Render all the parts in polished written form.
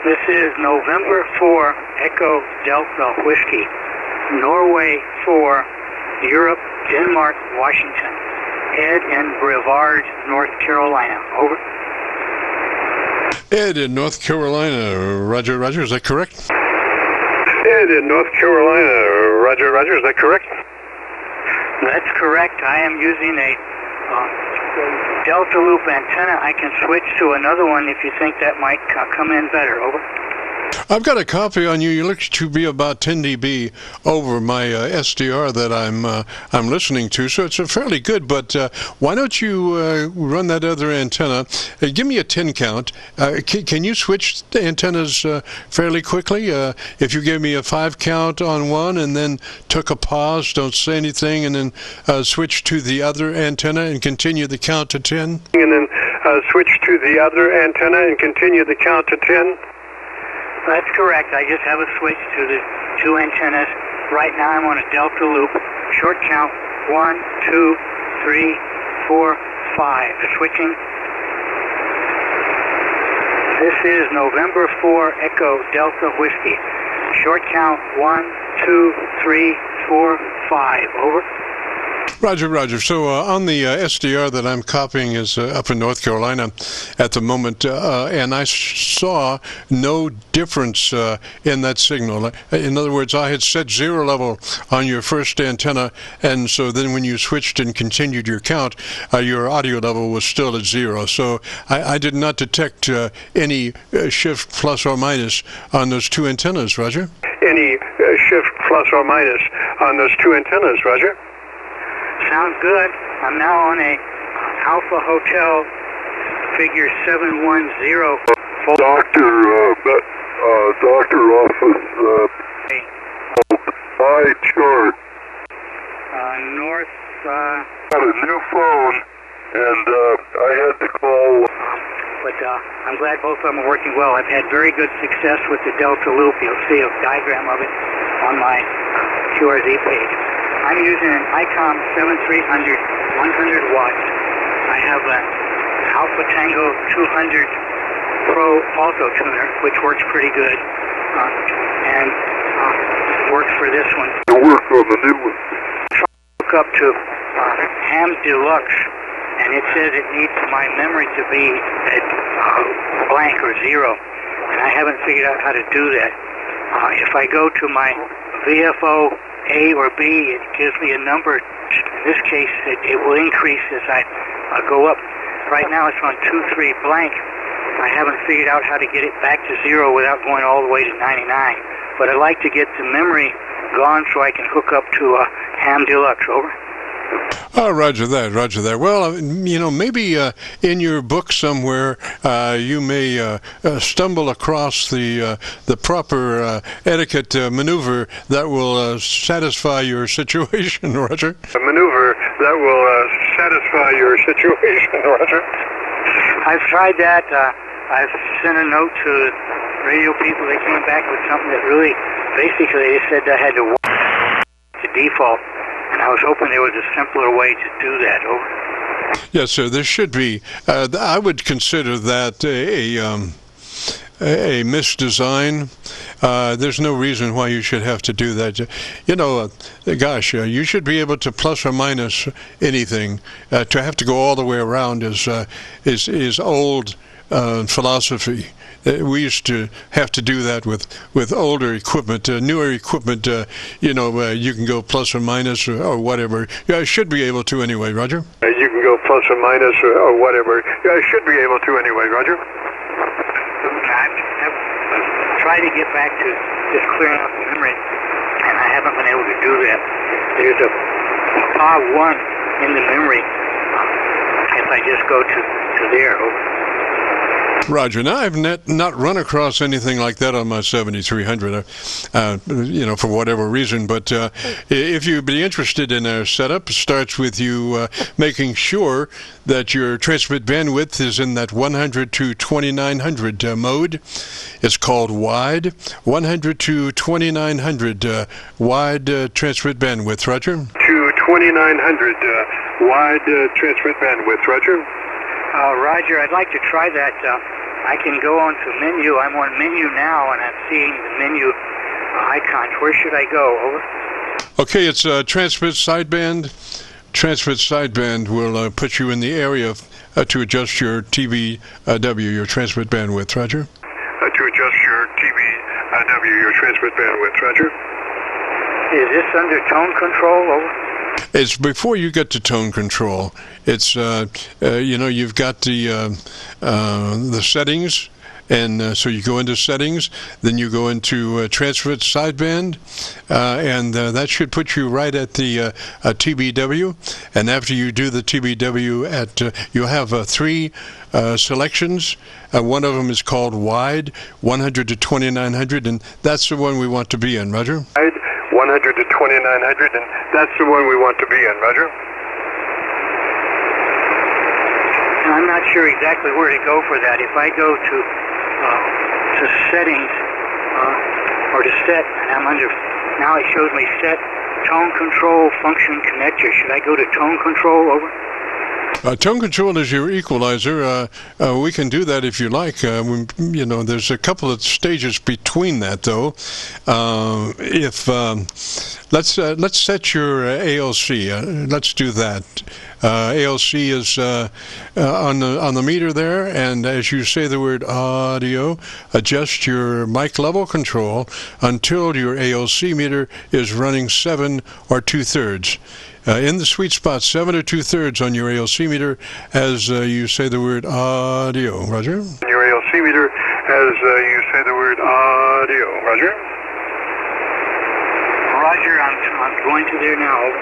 This is November 4 Echo Delta Whiskey, Norway 4, Europe, Denmark, Washington, Ed in Brevard, North Carolina. Over. Ed in North Carolina. Roger, Roger. Is that correct? Ed in North Carolina. Roger, Roger. Is that correct? That's correct. I am using a Delta Loop antenna. I can switch to another one if you think that might come in better. Over. I've got a copy on you. You look to be about 10 dB over my SDR that I'm listening to, so it's fairly good. But why don't you run that other antenna? Give me a 10 count. Can you switch the antennas fairly quickly? If you gave me a 5 count on one and then took a pause, don't say anything, and then switch to the other antenna and continue the count to 10? And then switch to the other antenna and continue the count to 10? That's correct. I just have a switch to the two antennas. Right now I'm on a Delta Loop. Short count, 1, 2, 3, 4, 5. Switching. This is November 4 Echo Delta Whiskey. Short count, 1, 2, 3, 4, 5. Over. Roger, Roger. So on the SDR that I'm copying is up in North Carolina at the moment, and I saw no difference in that signal. In other words, I had set 0 level on your first antenna, and so then when you switched and continued your count, your audio level was still at 0. So I did not detect any shift plus or minus on those two antennas, Roger. Any shift plus or minus on those two antennas, Roger. Sounds good. I'm now on a Alpha Hotel figure 710. Doctor office, my chart. North, Got a new phone, and I had to call. But I'm glad both of them are working well. I've had very good success with the Delta Loop. You'll see a diagram of it on my QRZ page. I'm using an ICOM 7300, 100 watts. I have an Alpha Tango 200 Pro Auto Tuner, which works pretty good, and works for this one. It works on the new one. Hook up to Ham Deluxe, and it says it needs my memory to be at blank or 0, and I haven't figured out how to do that. If I go to my VFO A or B, it gives me a number. In this case, it will increase as I go up. Right now it's on 2-3 blank. I haven't figured out how to get it back to 0 without going all the way to 99. But I'd like to get the memory gone so I can hook up to Ham Deluxe. Over. Oh, Roger that, Roger that. Well, you know, maybe in your book somewhere you may stumble across the proper etiquette maneuver that will satisfy your situation, Roger. A maneuver that will satisfy your situation, Roger. I've tried that. I've sent a note to radio people. They came back with something that really, basically, they said I had to default. And I was hoping there was a simpler way to do that. Over. Yes, sir. There should be. I would consider that a misdesign. There's no reason why you should have to do that. You know, gosh, you should be able to plus or minus anything. To have to go all the way around is old philosophy. We used to have to do that with older equipment. Newer equipment, you know, you can go plus or minus or whatever. Yeah, I should be able to anyway, Roger. You can go plus or minus or whatever. Yeah, I should be able to anyway, Roger. I've tried to get back to just clearing up the memory, and I haven't been able to do that. There's a PA1 in the memory if I just go to there. Over. Roger. Now, I've not run across anything like that on my 7300, you know, for whatever reason. But if you'd be interested in our setup, it starts with you making sure that your transmit bandwidth is in that 100 to 2900 mode. It's called wide, 100 to 2900 wide transmit bandwidth, Roger. To 2900 wide transmit bandwidth, Roger. Roger, I'd like to try that. I can go on to menu. I'm on menu now, and I'm seeing the menu icons. Where should I go? Over. Okay, it's transmit sideband. Transmit sideband will put you in the area to adjust your TBW, your transmit bandwidth. Roger. To adjust your TBW, your transmit bandwidth. Roger. Is this under tone control? Over. It's before you get to tone control. It's you've got the settings, and so you go into settings, then you go into transmit sideband, and that should put you right at the TBW. And after you do the TBW, you have 3 selections. One of them is called wide, 100 to 2900, and that's the one we want to be in. Roger. 100 to 2900, and that's the one we want to be in. Roger. I'm not sure exactly where to go for that. If I go to settings or to set, and I'm under, now it shows me set tone control function connector. Should I go to tone control? Over. Tone control is your equalizer. We can do that if you like. There's a couple of stages between that, though. Let's set your ALC. Let's do that. ALC is on the meter there, and as you say the word audio, adjust your mic level control until your ALC meter is running 7 or 2/3. In the sweet spot, 7 or 2/3 on your ALC meter as you say the word audio. Roger? Your ALC meter as you say the word audio. Roger? Roger, I'm going to there now.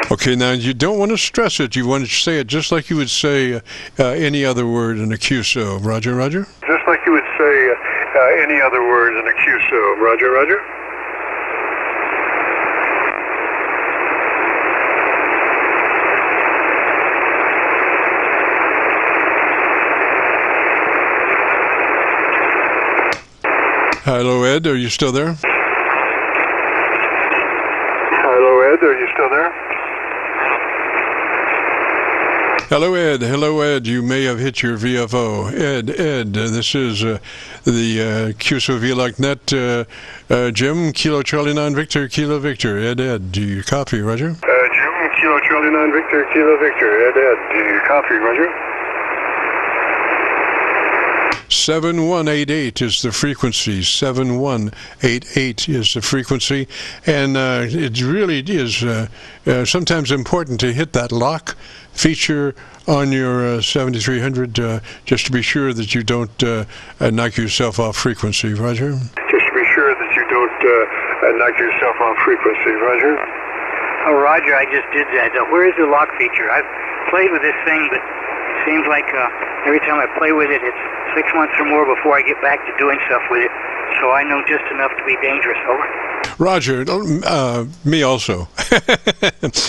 Okay, now you don't want to stress it. You want to say it just like you would say any other word in a QSO. Roger, Roger? Just like you would say any other word in a QSO. Roger, Roger? Hello, Ed. Are you still there? Hello, Ed. Are you still there? Hello, Ed. Hello, Ed. You may have hit your VFO. Ed, this is the Qso-Vlog net. Jim, Kilo Charlie 9 Victor, Kilo Victor. Ed, do you copy, Roger? Jim, Kilo Charlie 9 Victor, Kilo Victor. Ed, do you copy, Roger? 7188 is the frequency. 7188 is the frequency, and it really is sometimes important to hit that lock feature on your 7300 just to be sure that you don't knock yourself off frequency. Roger? Just to be sure that you don't knock yourself off frequency. Roger? Oh, Roger, I just did that. Where is the lock feature? I've played with this thing, but it seems like every time I play with it, it's 6 months or more before I get back to doing stuff with it. So I know just enough to be dangerous. Over. Roger, me also.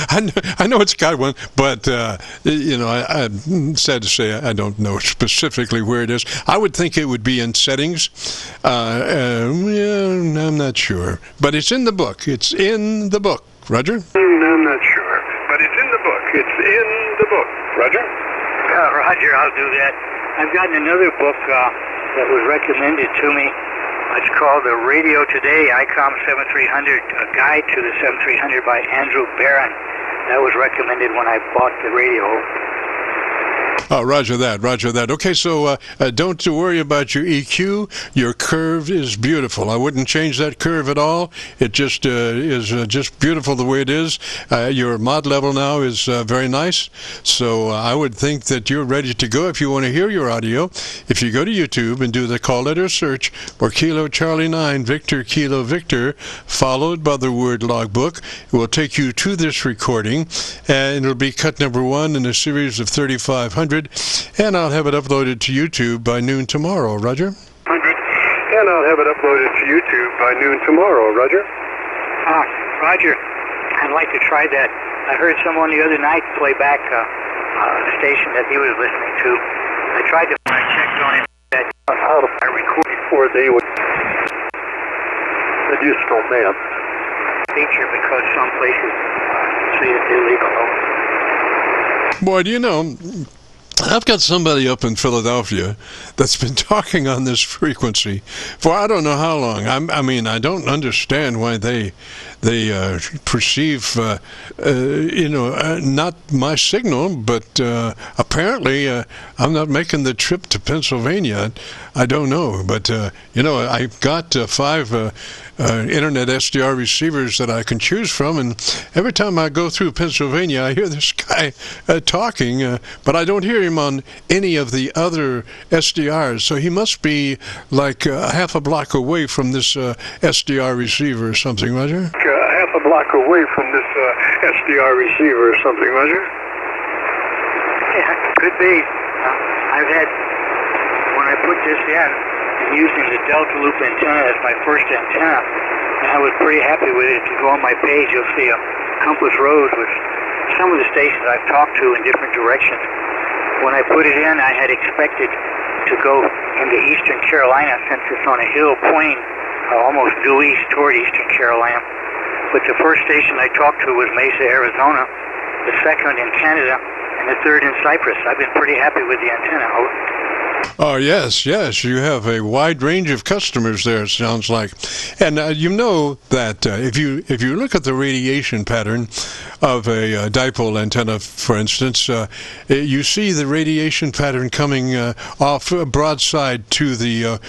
I know it's got one, but I'm sad to say I don't know specifically where it is. I would think it would be in settings. I'm not sure, but it's in the book. It's in the book. Roger? I'm not sure, but it's in the book. It's in the book. Roger? Roger, I'll do that. I've gotten another book that was recommended to me. It's called The Radio Today, ICOM 7300, A Guide to the 7300 by Andrew Barron. That was recommended when I bought the radio. Oh, roger that. Okay, so don't worry about your EQ. Your curve is beautiful. I wouldn't change that curve at all. It just is just beautiful the way it is. Your mod level now is very nice. So I would think that you're ready to go if you want to hear your audio. If you go to YouTube and do the call letter search for Kilo Charlie 9 Victor Kilo Victor, followed by the word logbook, it will take you to this recording, and it'll be cut number 1 in a series of 3500. And I'll have it uploaded to YouTube by noon tomorrow. Roger? And I'll have it uploaded to YouTube by noon tomorrow. Roger? Roger, I'd like to try that. I heard someone the other night play back a station that he was listening to. I tried to check on him that I recorded 4 they would Additional map. Feature because some places say it's illegal. Boy, do you know, I've got somebody up in Philadelphia that's been talking on this frequency for I don't know how long. I mean, I don't understand why they perceive, not my signal, but apparently I'm not making the trip to Pennsylvania. I don't know, but I've got 5 internet SDR receivers that I can choose from, and every time I go through Pennsylvania, I hear this guy talking, but I don't hear him on any of the other SDRs, so he must be like half a block away from this SDR receiver or something, Roger? Half a block away from this SDR receiver or something, Roger? Yeah, could be. I've had, when I put this in, and using the Delta Loop antenna as my first antenna, and I was pretty happy with it. If you go on my page, you'll see a compass rose with some of the stations I've talked to in different directions. When I put it in, I had expected to go into eastern Carolina since it's on a hill pointing almost due east toward eastern Carolina. But the first station I talked to was Mesa, Arizona, the second in Canada, and the third in Cyprus. I've been pretty happy with the antenna. Oh, yes. You have a wide range of customers there, it sounds like. And you know that if you look at the radiation pattern of a dipole antenna, for instance, you see the radiation pattern coming off broadside to the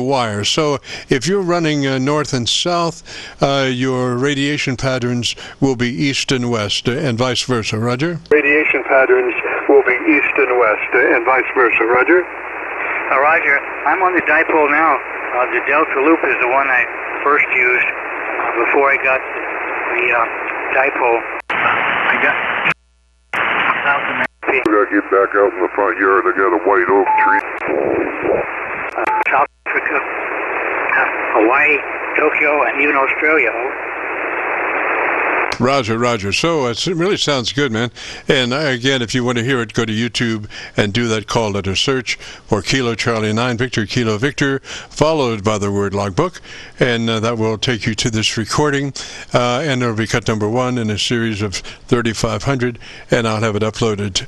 wire. So if you're running north and south, your radiation patterns will be east and west, and vice versa. Roger? Radiation patterns will be east and west, and vice versa. Roger? Roger, I'm on the dipole now. The Delta Loop is the one I first used before I got the dipole. I got South America. We gotta get back out in the front yard. I got a white oak tree. South Africa, Hawaii, Tokyo, and even Australia. Roger. So it really sounds good, man. And again, if you want to hear it, go to YouTube and do that call letter search for Kilo Charlie 9 Victor Kilo Victor, followed by the word logbook, and that will take you to this recording, and it'll be cut number 1 in a series of 3,500, and I'll have it uploaded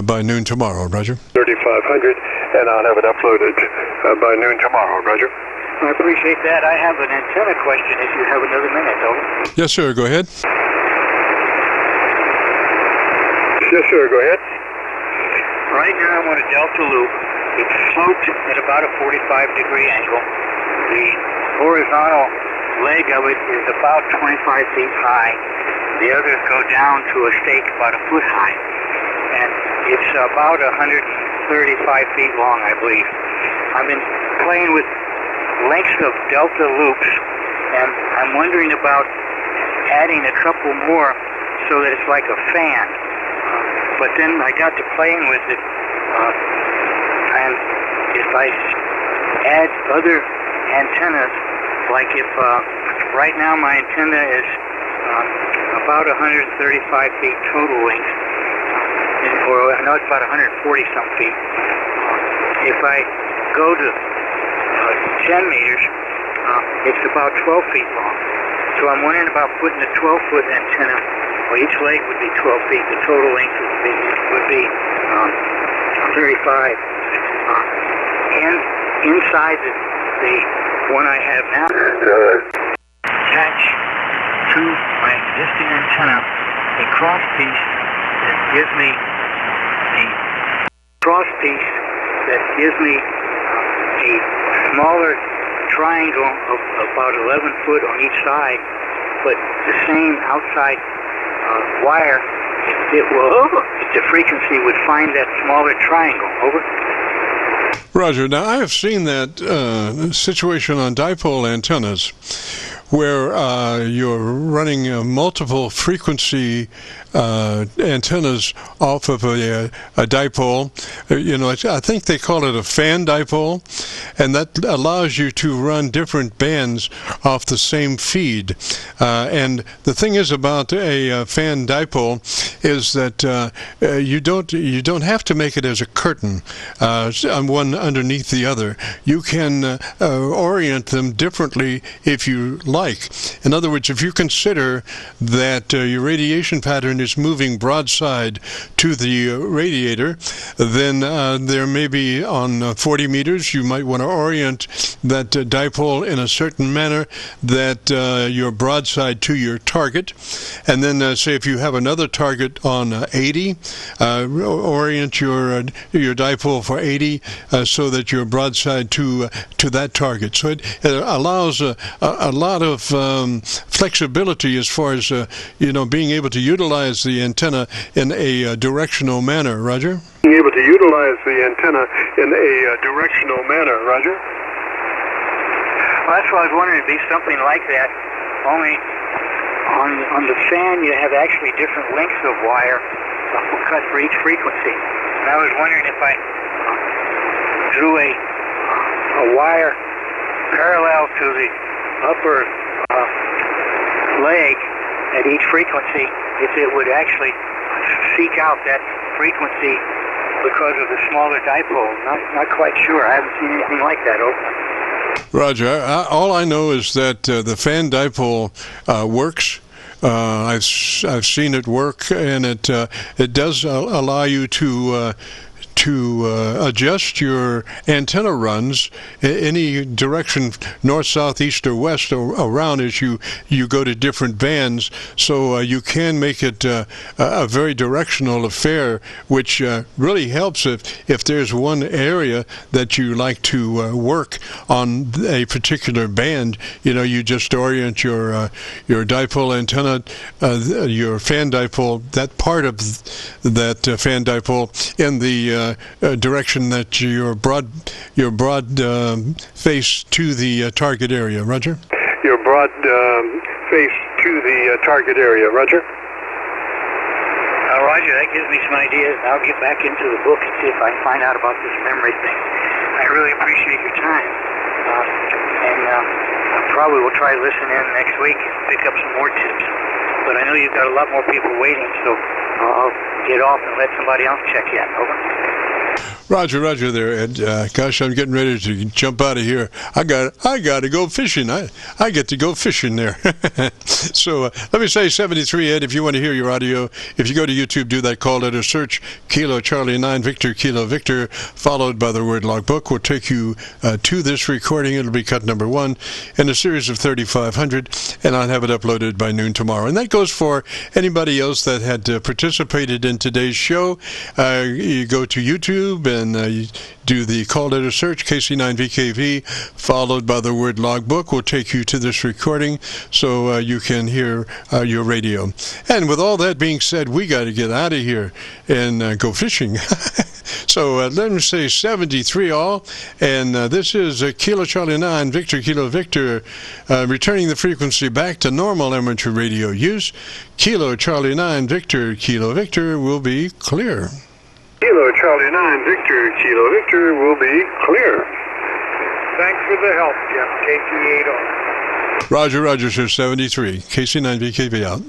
by noon tomorrow. Roger? 3,500, and I'll have it uploaded by noon tomorrow. Roger? I appreciate that. I have an antenna question if you have another minute, though. Yes, sir. Go ahead. Yes, sir. Go ahead. Right now I'm on a Delta Loop. It's sloped at about a 45-degree angle. The horizontal leg of it is about 25 feet high. The others go down to a stake about a foot high. And it's about 135 feet long, I believe. I've been playing with lengths of Delta Loops, and I'm wondering about adding a couple more so that it's like a fan. But then I got to playing with it, and if I add other antennas, like if right now my antenna is about 135 feet total length, or I know it's about 140-some feet. If I go to 10 meters, it's about 12 feet long. So I'm wondering about putting a 12-foot antenna. Well, each leg would be 12 feet. The total length would be 35. And inside the one I have now, attach to my existing antenna a cross piece that gives me a smaller triangle of about 11 foot on each side, but the same outside wire, the frequency would find that smaller triangle. Over. Roger. Now, I have seen that situation on dipole antennas where you're running multiple frequency antennas off of a dipole. I think they call it a fan dipole, and that allows you to run different bands off the same feed. And the thing is about a fan dipole is that you don't have to make it as a curtain, one underneath the other. You can orient them differently if you like. In other words, if you consider that your radiation pattern is moving broadside to the radiator, then there may be on 40 meters, you might want to orient that dipole in a certain manner that you're broadside to your target. And then say if you have another target on 80, orient your dipole for 80 so that you're broadside to that target. So it allows a lot of flexibility as far as being able to utilize the antenna in a directional manner. Roger? Being able to utilize the antenna in a directional manner. Roger? Well, that's what I was wondering. It'd be something like that, only on the fan you have actually different lengths of wire cut for each frequency. And I was wondering if I drew a wire parallel to the upper leg at each frequency, if it would actually seek out that frequency because of the smaller dipole. Not quite sure. I haven't seen anything like that. Roger, all I know is that the fan dipole works. I've seen it work, and it does allow you to adjust your antenna runs any direction, north, south, east, or west, or around as you go to different bands. So you can make it a very directional affair, which really helps if there's one area that you like to work on a particular band. You just orient your dipole antenna, your fan dipole, that part of that fan dipole in the direction that your broad face to the target area. Roger? Your broad face to the target area. Roger? Roger, that gives me some ideas. I'll get back into the book and see if I can find out about this memory thing. I really appreciate your time. And I probably will try to listen in next week and pick up some more tips. But I know you've got a lot more people waiting, so I'll get off and let somebody else check in. Over. Roger there, Ed. Gosh, I'm getting ready to jump out of here. I got to go fishing. I get to go fishing there. So let me say 73, Ed, if you want to hear your audio. If you go to YouTube, do that call letter search, Kilo Charlie 9 Victor Kilo Victor, followed by the word logbook, will take you to this recording. It'll be cut number 1 in a series of 3,500, and I'll have it uploaded by noon tomorrow. And that goes for anybody else that had participated in today's show. You go to YouTube and you do the call letter search, KC9VKV, followed by the word logbook, will take you to this recording so you can hear your radio. And with all that being said, we got to get out of here and go fishing. So let me say 73 all, and this is Kilo Charlie 9 Victor Kilo Victor, returning the frequency back to normal amateur radio use. Kilo Charlie 9 Victor Kilo Victor will be clear. Kilo Charlie 9 Victor Kilo Victor will be clear. Thanks for the help, Jeff. KC8 on. Roger, sir, 73. KC9VKV out.